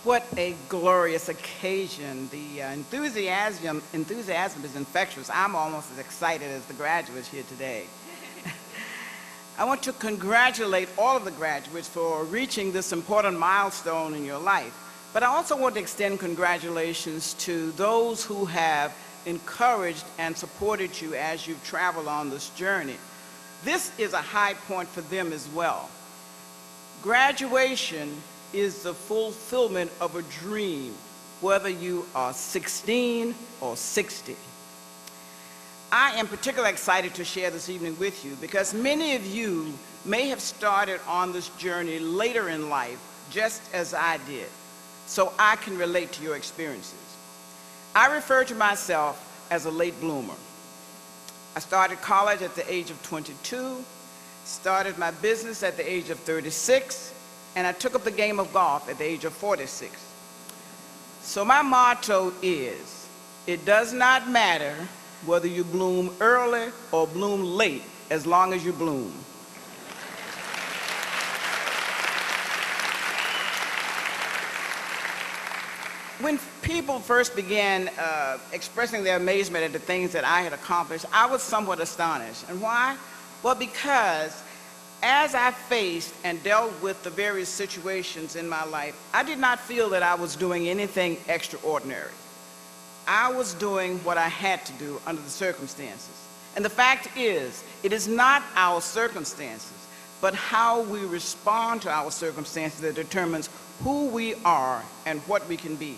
What a glorious occasion. The enthusiasm is infectious. I'm almost as excited as the graduates here today. I want to congratulate all of the graduates for reaching this important milestone in your life. But I also want to extend congratulations to those who have encouraged and supported you as you've traveled on this journey. This is a high point for them as well. Graduation is the fulfillment of a dream, whether you are 16 or 60. I am particularly excited to share this evening with you because many of you may have started on this journey later in life, just as I did, so I can relate to your experiences. I refer to myself as a late bloomer. I started college at the age of 22, started my business at the age of 36, and I took up the game of golf at the age of 46. So my motto is, it does not matter whether you bloom early or bloom late, as long as you bloom. When people first began expressing their amazement at the things that I had accomplished, I was somewhat astonished. And why? Well, because as I faced and dealt with the various situations in my life, I did not feel that I was doing anything extraordinary. I was doing what I had to do under the circumstances. And the fact is, it is not our circumstances, but how we respond to our circumstances that determines who we are and what we can be.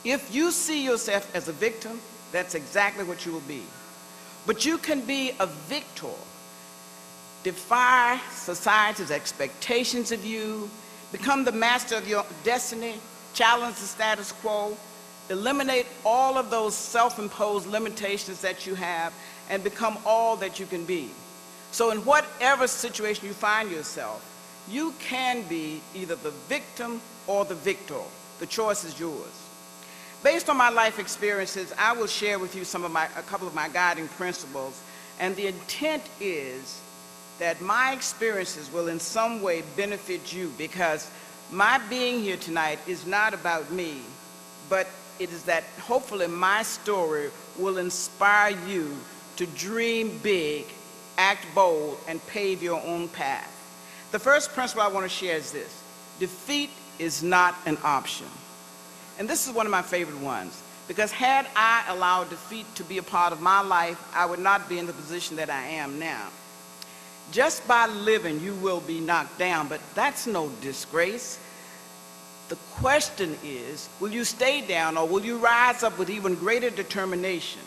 If you see yourself as a victim, that's exactly what you will be. But you can be a victor. Defy society's expectations of you, become the master of your destiny, challenge the status quo, eliminate all of those self-imposed limitations that you have, and become all that you can be. So in whatever situation you find yourself, you can be either the victim or the victor. The choice is yours. Based on my life experiences, I will share with you a couple of my guiding principles, and the intent is that my experiences will in some way benefit you, because my being here tonight is not about me, but it is that hopefully my story will inspire you to dream big, act bold, and pave your own path. The first principle I want to share is this: defeat is not an option. And this is one of my favorite ones, because had I allowed defeat to be a part of my life, I would not be in the position that I am now. Just by living, you will be knocked down, but that's no disgrace. The question is, will you stay down or will you rise up with even greater determination?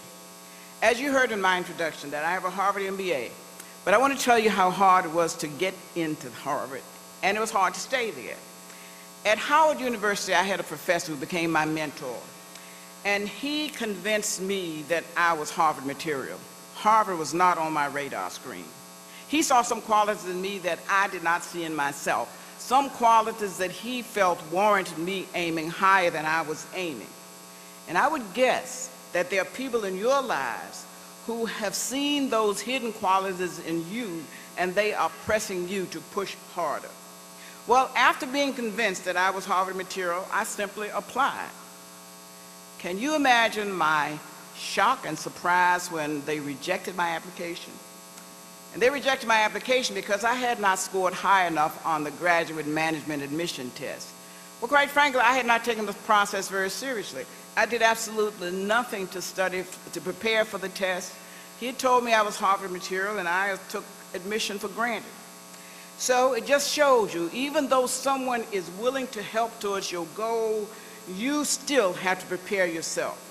As you heard in my introduction, that I have a Harvard MBA, but I want to tell you how hard it was to get into Harvard, and it was hard to stay there. At Howard University, I had a professor who became my mentor, and he convinced me that I was Harvard material. Harvard was not on my radar screen. He saw some qualities in me that I did not see in myself, some qualities that he felt warranted me aiming higher than I was aiming. And I would guess that there are people in your lives who have seen those hidden qualities in you, and they are pressing you to push harder. Well, after being convinced that I was Harvard material, I simply applied. Can you imagine my shock and surprise when they rejected my application? And they rejected my application because I had not scored high enough on the graduate management admission test. Well, quite frankly, I had not taken the process very seriously. I did absolutely nothing to prepare for the test. He had told me I was Harvard material, and I took admission for granted. So it just shows you, even though someone is willing to help towards your goal, you still have to prepare yourself.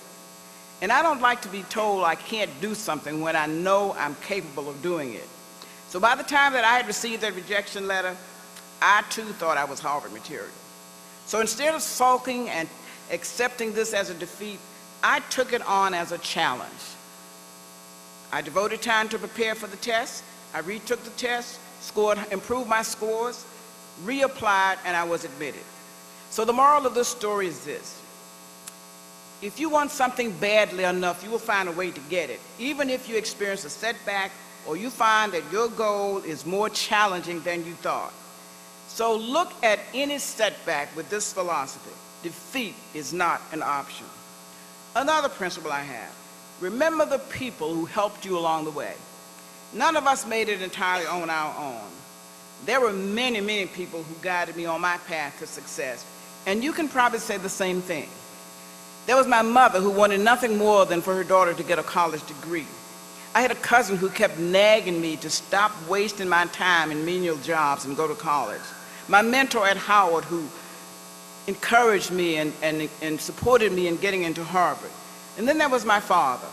And I don't like to be told I can't do something when I know I'm capable of doing it. So by the time that I had received that rejection letter, I too thought I was Harvard material. So instead of sulking and accepting this as a defeat, I took it on as a challenge. I devoted time to prepare for the test. I retook the test, improved my scores, reapplied, and I was admitted. So the moral of this story is this: if you want something badly enough, you will find a way to get it, even if you experience a setback or you find that your goal is more challenging than you thought. So look at any setback with this philosophy: Defeat is not an option. Another principle I have, remember the people who helped you along the way. None of us made it entirely on our own. There were many, many people who guided me on my path to success, and you can probably say the same thing. There was my mother, who wanted nothing more than for her daughter to get a college degree. I had a cousin who kept nagging me to stop wasting my time in menial jobs and go to college. My mentor at Howard, who encouraged me and supported me in getting into Harvard. And then there was my father,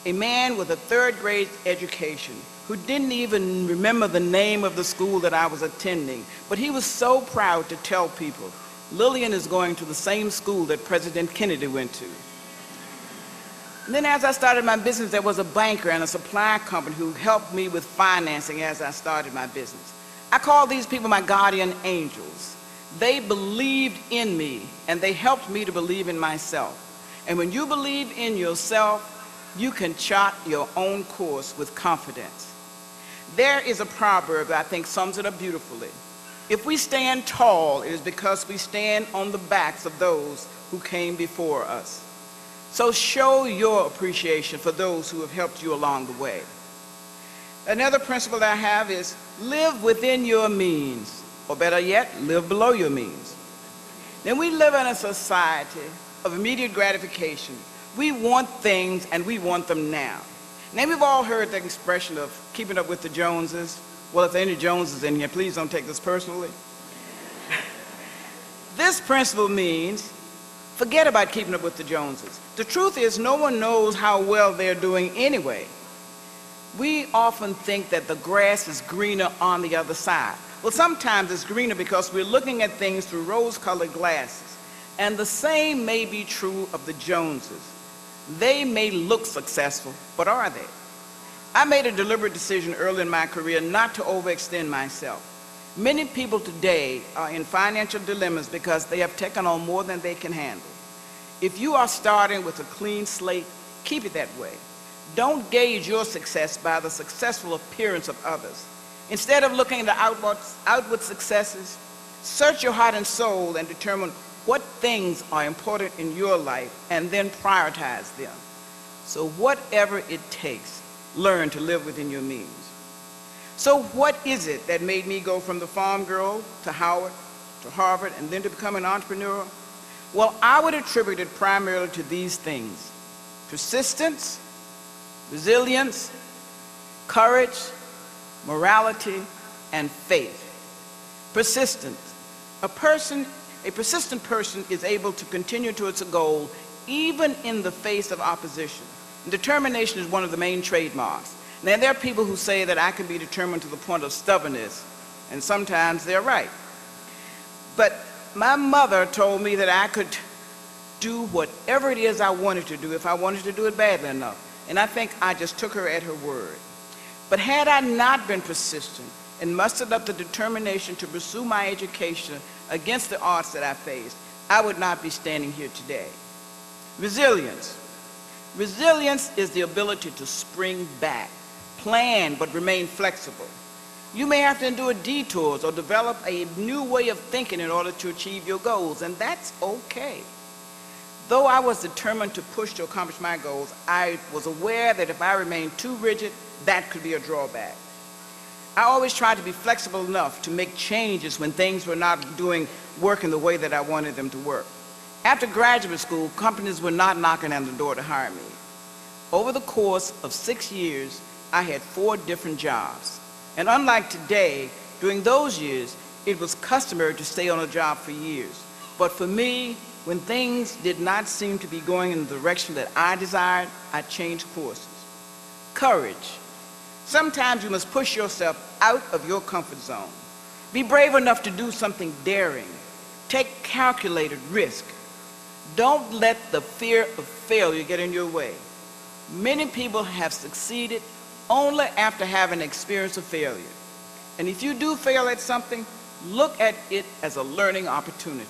a man with a third-grade education who didn't even remember the name of the school that I was attending, but he was so proud to tell people, Lillian is going to the same school that President Kennedy went to. And then as I started my business, there was a banker and a supply company who helped me with financing as I started my business. I call these people my guardian angels. They believed in me, and they helped me to believe in myself. And when you believe in yourself, you can chart your own course with confidence. There is a proverb that I think sums it up beautifully. If we stand tall, it is because we stand on the backs of those who came before us. So show your appreciation for those who have helped you along the way. Another principle that I have is live within your means, or better yet, live below your means. Then we live in a society of immediate gratification. We want things and we want them now. Now we've all heard the expression of keeping up with the Joneses. Well, if there are any Joneses in here, please don't take this personally. This principle means forget about keeping up with the Joneses. The truth is, no one knows how well they're doing anyway. We often think that the grass is greener on the other side. Well, sometimes it's greener because we're looking at things through rose-colored glasses. And the same may be true of the Joneses. They may look successful, but are they? I made a deliberate decision early in my career not to overextend myself. Many people today are in financial dilemmas because they have taken on more than they can handle. If you are starting with a clean slate, keep it that way. Don't gauge your success by the successful appearance of others. Instead of looking at the outward successes, search your heart and soul and determine what things are important in your life and then prioritize them. So whatever it takes, learn to live within your means. So what is it that made me go from the farm girl to Howard, to Harvard, and then to become an entrepreneur? Well, I would attribute it primarily to these things: persistence, resilience, courage, morality, and faith. Persistence. A persistent person is able to continue towards a goal even in the face of opposition. Determination is one of the main trademarks. Now, there are people who say that I can be determined to the point of stubbornness, and sometimes they're right. But my mother told me that I could do whatever it is I wanted to do if I wanted to do it badly enough. And I think I just took her at her word. But had I not been persistent and mustered up the determination to pursue my education against the odds that I faced, I would not be standing here today. Resilience. Resilience is the ability to spring back, plan but remain flexible. You may have to endure detours or develop a new way of thinking in order to achieve your goals, and that's okay. Though I was determined to push to accomplish my goals, I was aware that if I remained too rigid, that could be a drawback. I always tried to be flexible enough to make changes when things were not working the way that I wanted them to work. After graduate school, companies were not knocking on the door to hire me. Over the course of 6 years, I had 4 different jobs. And unlike today, during those years, it was customary to stay on a job for years. But for me, when things did not seem to be going in the direction that I desired, I changed courses. Courage. Sometimes you must push yourself out of your comfort zone. Be brave enough to do something daring. Take calculated risk. Don't let the fear of failure get in your way. Many people have succeeded only after having an experience of failure. And if you do fail at something, look at it as a learning opportunity.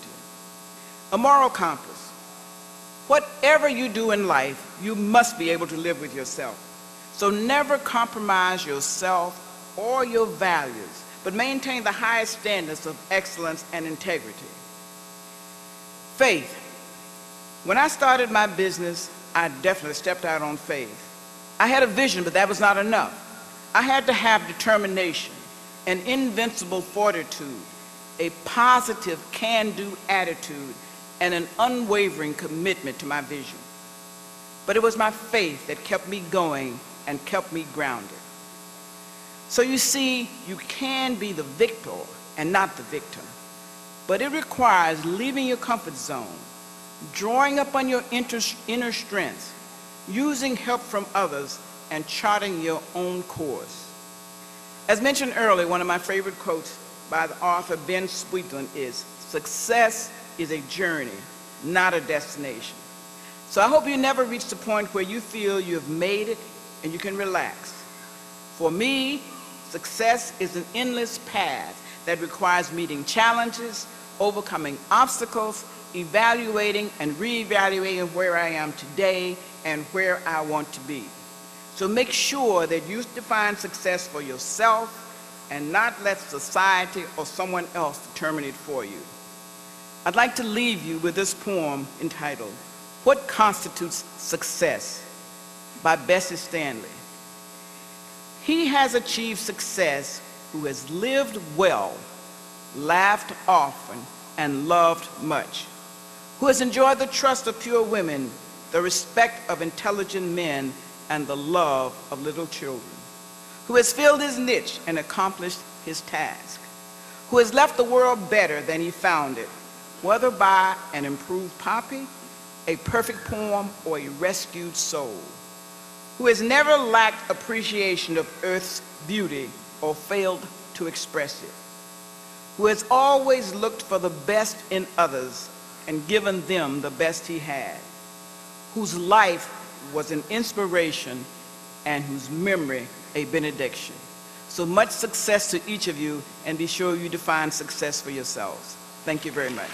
A moral compass. Whatever you do in life, you must be able to live with yourself. So never compromise yourself or your values, but maintain the highest standards of excellence and integrity. Faith. When I started my business, I definitely stepped out on faith. I had a vision, but that was not enough. I had to have determination, an invincible fortitude, a positive can-do attitude, and an unwavering commitment to my vision. But it was my faith that kept me going and kept me grounded. So you see, you can be the victor and not the victim, but it requires leaving your comfort zone, drawing upon your inner strength, using help from others, and charting your own course. As mentioned earlier, one of my favorite quotes by the author Ben Sweetland is, "Success is a journey, not a destination." So I hope you never reach the point where you feel you have made it and you can relax. For me, success is an endless path that requires meeting challenges, overcoming obstacles, evaluating and reevaluating where I am today and where I want to be. So make sure that you define success for yourself and not let society or someone else determine it for you. I'd like to leave you with this poem entitled, "What Constitutes Success?" by Bessie Stanley. He has achieved success who has lived well, laughed often, and loved much, who has enjoyed the trust of pure women, the respect of intelligent men, and the love of little children, who has filled his niche and accomplished his task, who has left the world better than he found it, whether by an improved copy, a perfect poem, or a rescued soul, who has never lacked appreciation of earth's beauty or failed to express it, who has always looked for the best in others and given them the best he had, whose life was an inspiration and whose memory a benediction. So much success to each of you, and be sure you define success for yourselves. Thank you very much.